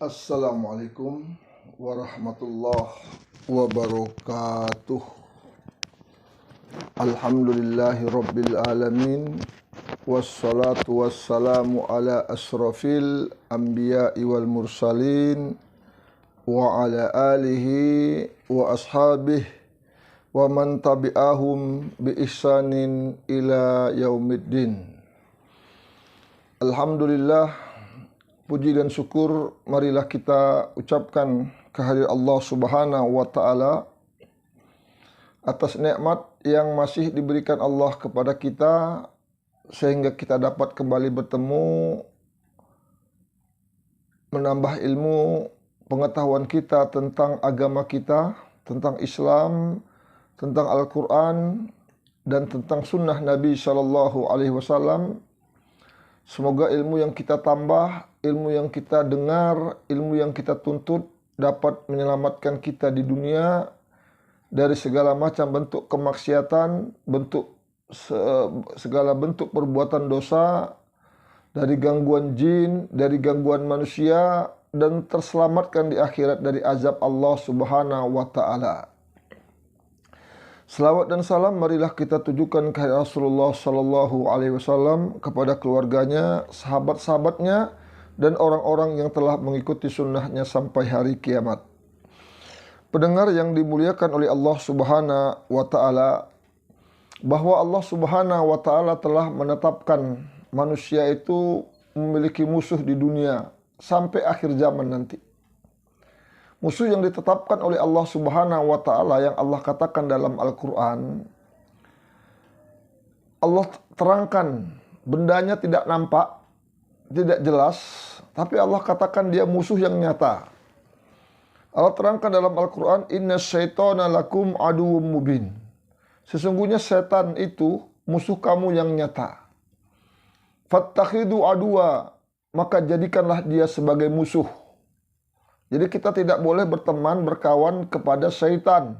Assalamualaikum warahmatullahi wabarakatuh. Alhamdulillahi rabbil alamin. Wassalatu wassalamu ala asrafil anbiya'i wal mursalin wa ala alihi wa ashabihi wa man tabi'ahum bi ihsanin ila yaumiddin. Alhamdulillah, puji dan syukur marilah kita ucapkan kehadirat Allah Subhanahu wa taala atas nikmat yang masih diberikan Allah kepada kita sehingga kita dapat kembali bertemu, menambah ilmu pengetahuan kita tentang agama kita, tentang Islam, tentang Al-Quran, dan tentang sunnah Nabi SAW. Semoga ilmu yang kita tambah, ilmu yang kita dengar, ilmu yang kita tuntut dapat menyelamatkan kita di dunia dari segala macam bentuk kemaksiatan, segala bentuk perbuatan dosa, dari gangguan jin, dari gangguan manusia, dan terselamatkan di akhirat dari azab Allah Subhanahu wa taala. Selawat dan salam marilah kita tujukan kepada Rasulullah sallallahu alaihi wasallam, kepada keluarganya, sahabat-sahabatnya, dan orang-orang yang telah mengikuti sunnahnya sampai hari kiamat. Pendengar yang dimuliakan oleh Allah Subhanahu wa taala, bahwa Allah Subhanahu wa taala telah menetapkan manusia itu memiliki musuh di dunia sampai akhir zaman nanti. Musuh yang ditetapkan oleh Allah Subhanahu wa taala yang Allah katakan dalam Al-Qur'an, Allah terangkan, bendanya tidak nampak, tidak jelas, tapi Allah katakan dia musuh yang nyata. Allah terangkan dalam Al-Quran, inna syaitana lakum aduwwum mubin. Sesungguhnya setan itu musuh kamu yang nyata. Fattakhidu aduwa, maka jadikanlah dia sebagai musuh. Jadi kita tidak boleh berteman, berkawan kepada syaitan,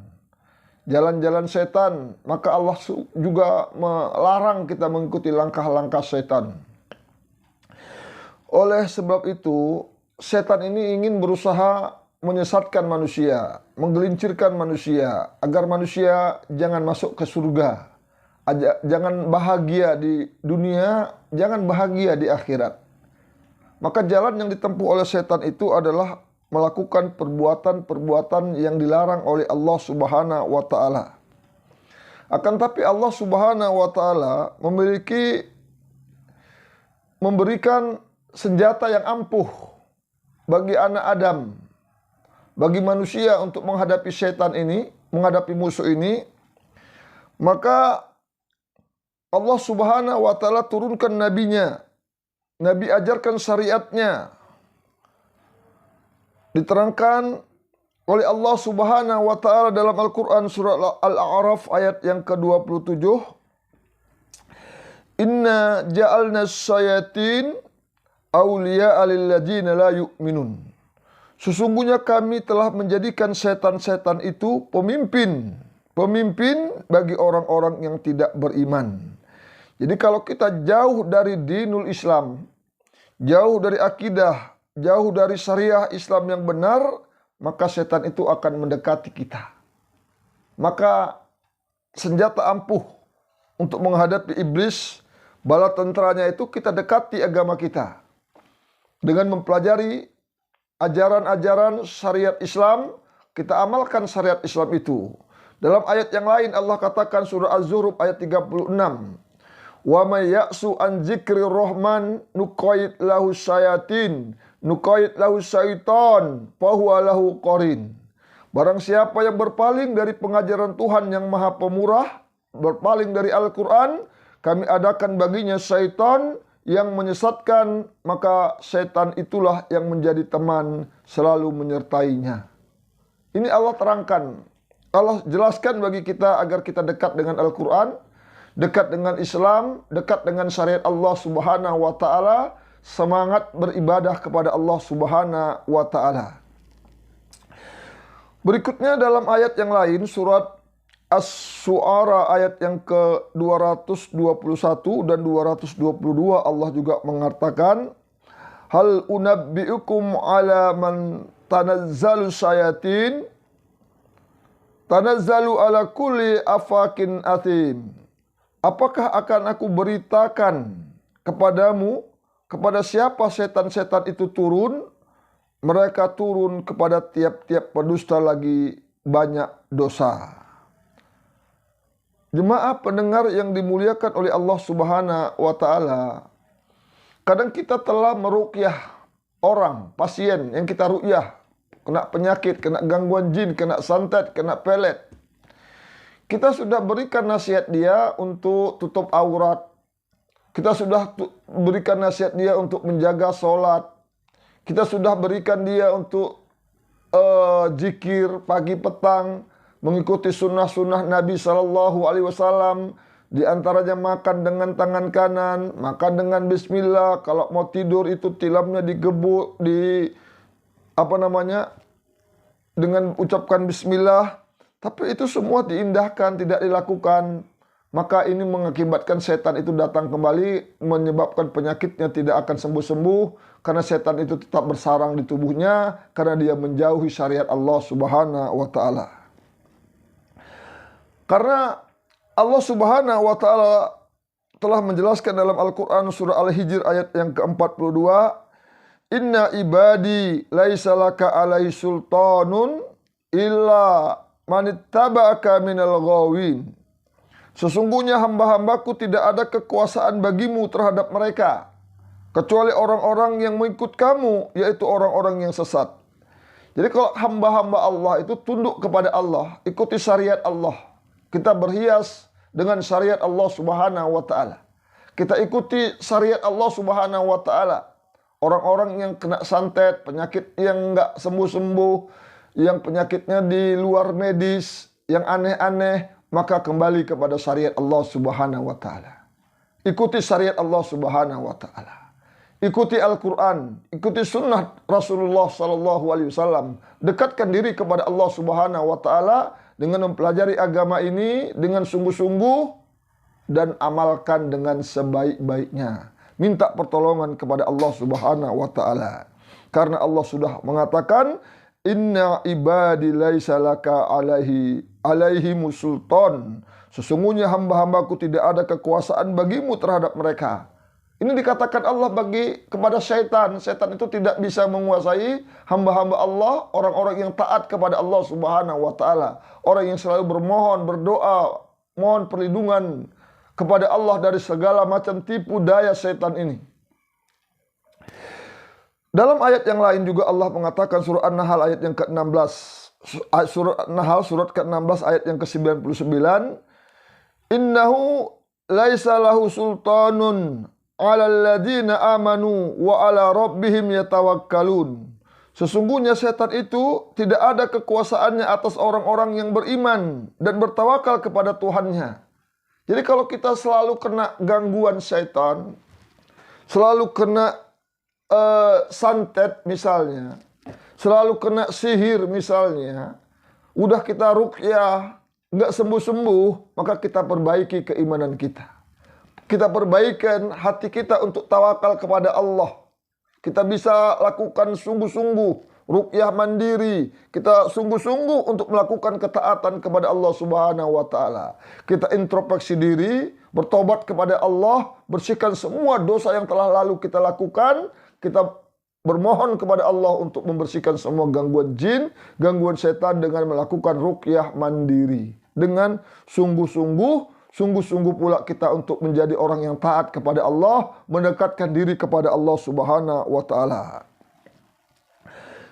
jalan-jalan setan. Maka Allah juga melarang kita mengikuti langkah-langkah setan. Oleh sebab itu, setan ini ingin berusaha menyesatkan manusia, menggelincirkan manusia, agar manusia jangan masuk ke surga, jangan bahagia di dunia, jangan bahagia di akhirat. Maka jalan yang ditempuh oleh setan itu adalah melakukan perbuatan-perbuatan yang dilarang oleh Allah Subhanahu wa taala. Akan tapi Allah Subhanahu wa taala memberikan senjata yang ampuh bagi anak Adam, bagi manusia untuk menghadapi setan ini, menghadapi musuh ini. Maka Allah Subhanahu wa taala turunkan nabinya, nabi ajarkan syariatnya. Diterangkan oleh Allah Subhanahu wa taala dalam Al-Qur'an surah Al-A'raf ayat yang ke-27. Inna ja'alna syayatin awliya'a lilladzina la yu'minun. Sesungguhnya kami telah menjadikan setan-setan itu pemimpin bagi orang-orang yang tidak beriman. Jadi kalau kita jauh dari dinul Islam, jauh dari akidah, jauh dari syariah Islam yang benar, maka setan itu akan mendekati kita. Maka senjata ampuh untuk menghadapi iblis, bala tentaranya itu kita dekati agama kita dengan mempelajari ajaran-ajaran syariat Islam, kita amalkan syariat Islam itu. Dalam ayat yang lain Allah katakan surah Az-Zukhruf ayat 36. Wa may ya'su an dzikrir rahman nuqayyid lahu syayatin nuqayyid lahu syaiton fahuwa lahu qarin. Barang siapa yang berpaling dari pengajaran Tuhan yang Maha Pemurah, berpaling dari Al-Quran, kami adakan baginya syaitan yang menyesatkan, maka setan itulah yang menjadi teman selalu menyertainya. Ini Allah terangkan, Allah jelaskan bagi kita agar kita dekat dengan Al-Quran, dekat dengan Islam, dekat dengan syariat Allah Subhanahu wa taala, semangat beribadah kepada Allah Subhanahu wa taala. Berikutnya dalam ayat yang lain surat As-Su'ara ayat yang ke-221 dan 222 Allah juga mengatakan, Hal unabbi'ukum ala man tanazzalu syayatin tanazzalu ala kulli afakin athim. Apakah akan aku beritakan kepadamu kepada siapa setan-setan itu turun? Mereka turun kepada tiap-tiap pendusta lagi banyak dosa. Jemaah pendengar yang dimuliakan oleh Allah Subhanahu wa taala, kadang kita telah meruqyah orang, pasien yang kita ruqyah, kena penyakit, kena gangguan jin, kena santet, kena pelet. Kita sudah berikan nasihat dia untuk tutup aurat. Kita sudah berikan nasihat dia untuk menjaga sholat. Kita sudah berikan dia untuk zikir pagi petang, mengikuti sunnah-sunnah Nabi SAW. Di antaranya makan dengan tangan kanan, makan dengan bismillah. Kalau mau tidur itu tilamnya digebuk, dengan ucapkan bismillah. Tapi itu semua diindahkan, tidak dilakukan. Maka ini mengakibatkan setan itu datang kembali, menyebabkan penyakitnya tidak akan sembuh-sembuh. Karena setan itu tetap bersarang di tubuhnya, karena dia menjauhi syariat Allah Subhanahu wa ta'ala. Karena Allah Subhanahu wa ta'ala telah menjelaskan dalam Al-Quran surah Al-Hijr ayat yang ke-42, Inna ibadi laisa laka alaihi sultanun illa manittaba'aka minal ghawin. Sesungguhnya hamba-hambaku tidak ada kekuasaan bagimu terhadap mereka, kecuali orang-orang yang mengikut kamu, yaitu orang-orang yang sesat. Jadi kalau hamba-hamba Allah itu tunduk kepada Allah, ikuti syariat Allah. Kita berhias dengan syariat Allah Subhanahu wa ta'ala. Kita ikuti syariat Allah Subhanahu wa ta'ala. Orang-orang yang kena santet, penyakit yang enggak sembuh-sembuh, yang penyakitnya di luar medis, yang aneh-aneh, maka kembali kepada syariat Allah Subhanahu wa ta'ala. Ikuti syariat Allah Subhanahu wa ta'ala. Ikuti Al-Quran, ikuti sunnah Rasulullah SAW. Dekatkan diri kepada Allah Subhanahu wa ta'ala dengan mempelajari agama ini dengan sungguh-sungguh dan amalkan dengan sebaik-baiknya. Minta pertolongan kepada Allah Subhanahu wa ta'ala. Karena Allah sudah mengatakan, Inna ibadi laisa laka alaihi sultan. Sesungguhnya hamba-hambaku tidak ada kekuasaan bagimu terhadap mereka. Ini dikatakan Allah kepada syaitan. Syaitan itu tidak bisa menguasai hamba-hamba Allah, orang-orang yang taat kepada Allah Subhanahu wa ta'ala. Orang yang selalu bermohon, berdoa, mohon perlindungan kepada Allah dari segala macam tipu daya syaitan ini. Dalam ayat yang lain juga Allah mengatakan surah An-Nahl ayat yang ke-16. Surah An-Nahl surat ke-16 ayat yang ke-99. Innahu laisa lahu sultanun 'alal ladzina amanu wa 'ala rabbihim yatawakkalun. Sesungguhnya setan itu tidak ada kekuasaannya atas orang-orang yang beriman dan bertawakal kepada Tuhannya. Jadi kalau kita selalu kena gangguan setan, selalu kena santet misalnya, selalu kena sihir misalnya, udah kita ruqyah, nggak sembuh-sembuh, maka kita perbaiki keimanan kita. Kita perbaikan hati kita untuk tawakal kepada Allah. Kita bisa lakukan sungguh-sungguh ruqyah mandiri. Kita sungguh-sungguh untuk melakukan ketaatan kepada Allah Subhanahu wa ta'ala. Kita introspeksi diri, bertobat kepada Allah, bersihkan semua dosa yang telah lalu kita lakukan. Kita bermohon kepada Allah untuk membersihkan semua gangguan jin, gangguan setan dengan melakukan ruqyah mandiri. Dengan sungguh-sungguh pula kita untuk menjadi orang yang taat kepada Allah, mendekatkan diri kepada Allah Subhanahu wa ta'ala.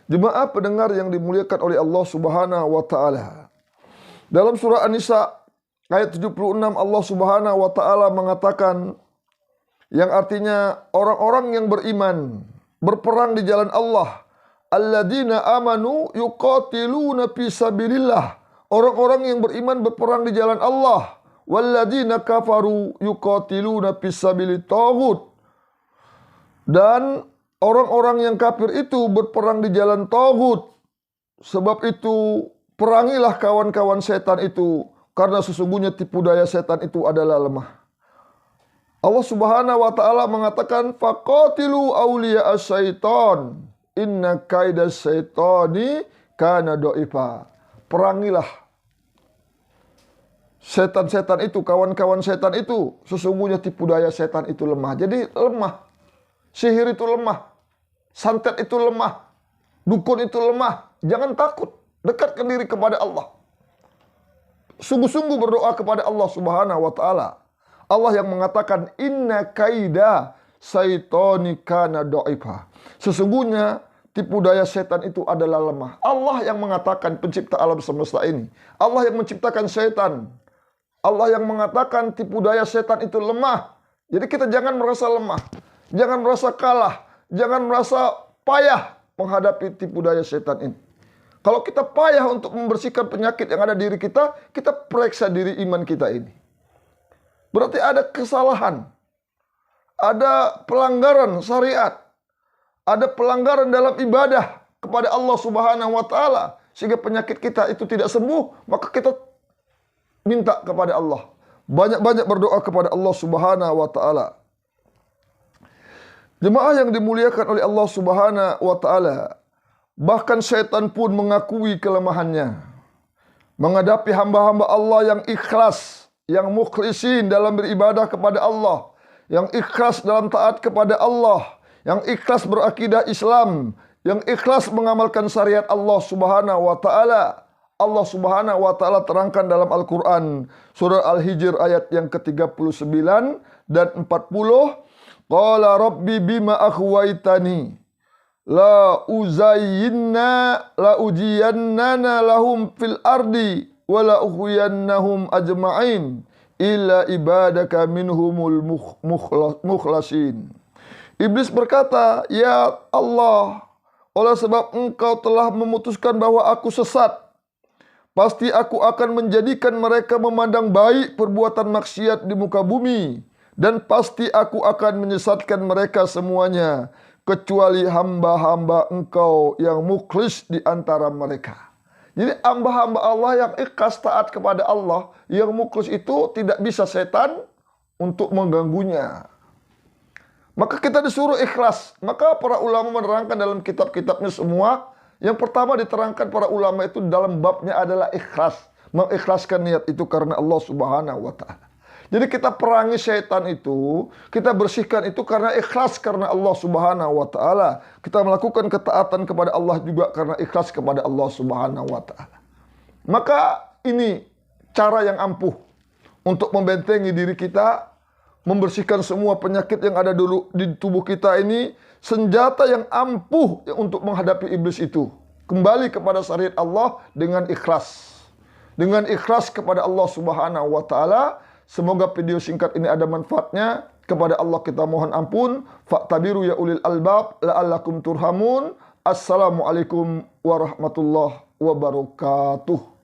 Jemaah pendengar yang dimuliakan oleh Allah Subhanahu wa ta'ala. Dalam surah An-Nisa ayat 76 Allah Subhanahu wa ta'ala mengatakan, yang artinya orang-orang yang beriman berperang di jalan Allah. Alladzina amanu yuqatiluna fi sabilillah. Orang-orang yang beriman berperang di jalan Allah. Walladzina kafaru yuqatiluna fi sabilit taghut. Dan orang-orang yang kafir itu berperang di jalan taghut. Sebab itu perangilah kawan-kawan setan itu, karena sesungguhnya tipu daya setan itu adalah lemah. Allah Subhanahu wa taala mengatakan faqatilu awliya asyaiton inna kaidas syaitani kana dha'ifa. Perangilah setan-setan itu, kawan-kawan setan itu. Sesungguhnya tipu daya setan itu lemah. Jadi lemah. Sihir itu lemah. Santet itu lemah. Dukun itu lemah. Jangan takut. Dekatkan diri kepada Allah. Sungguh-sungguh berdoa kepada Allah Subhanahu wa taala. Allah yang mengatakan inna kaida syaitani kana dha'ifa. Sesungguhnya tipu daya setan itu adalah lemah. Allah yang mengatakan, pencipta alam semesta ini. Allah yang menciptakan setan. Allah yang mengatakan tipu daya setan itu lemah. Jadi kita jangan merasa lemah. Jangan merasa kalah. Jangan merasa payah menghadapi tipu daya setan ini. Kalau kita payah untuk membersihkan penyakit yang ada di diri kita, kita periksa diri iman kita ini. Berarti ada kesalahan. Ada pelanggaran syariat. Ada pelanggaran dalam ibadah kepada Allah Subhanahu wa taala. Sehingga penyakit kita itu tidak sembuh, maka kita minta kepada Allah. Banyak-banyak berdoa kepada Allah Subhanahu wa taala. Jemaah yang dimuliakan oleh Allah Subhanahu wa taala, bahkan setan pun mengakui kelemahannya. Menghadapi hamba-hamba Allah yang ikhlas, yang mukhlisin dalam beribadah kepada Allah, yang ikhlas dalam taat kepada Allah, yang ikhlas berakidah Islam, yang ikhlas mengamalkan syariat Allah Subhanahu wa taala. Allah Subhanahu wa taala terangkan dalam Al-Qur'an surah Al-Hijr ayat yang ke-39 dan 40, qala rabbi bima akhwaitani la ujiyannana lahum fil ardi wa la ughwiyannahum ajma'in illa ibadaka minhumul mukhlasin. Iblis berkata, ya Allah, oleh sebab engkau telah memutuskan bahwa aku sesat, pasti aku akan menjadikan mereka memandang baik perbuatan maksiat di muka bumi, dan pasti aku akan menyesatkan mereka semuanya, kecuali hamba-hamba engkau yang mukhlis di antara mereka. Jadi hamba-hamba Allah yang ikhlas taat kepada Allah, yang mukhlis itu tidak bisa setan untuk mengganggunya. Maka kita disuruh ikhlas. Maka para ulama menerangkan dalam kitab-kitabnya semua, yang pertama diterangkan para ulama itu dalam babnya adalah ikhlas. Mengikhlaskan niat itu karena Allah Subhanahu wa taala. Jadi kita perangi setan itu, kita bersihkan itu karena ikhlas karena Allah Subhanahu wa taala. Kita melakukan ketaatan kepada Allah juga karena ikhlas kepada Allah Subhanahu wa taala. Maka ini cara yang ampuh untuk membentengi diri kita, membersihkan semua penyakit yang ada dulu di tubuh kita ini, senjata yang ampuh untuk menghadapi iblis itu. Kembali kepada syariat Allah dengan ikhlas. Dengan ikhlas kepada Allah Subhanahu wa taala. Semoga video singkat ini ada manfaatnya. Kepada Allah kita mohon ampun. Fa'tabiru ya ulil albab la'allakum turhamun. Assalamualaikum warahmatullahi wabarakatuh.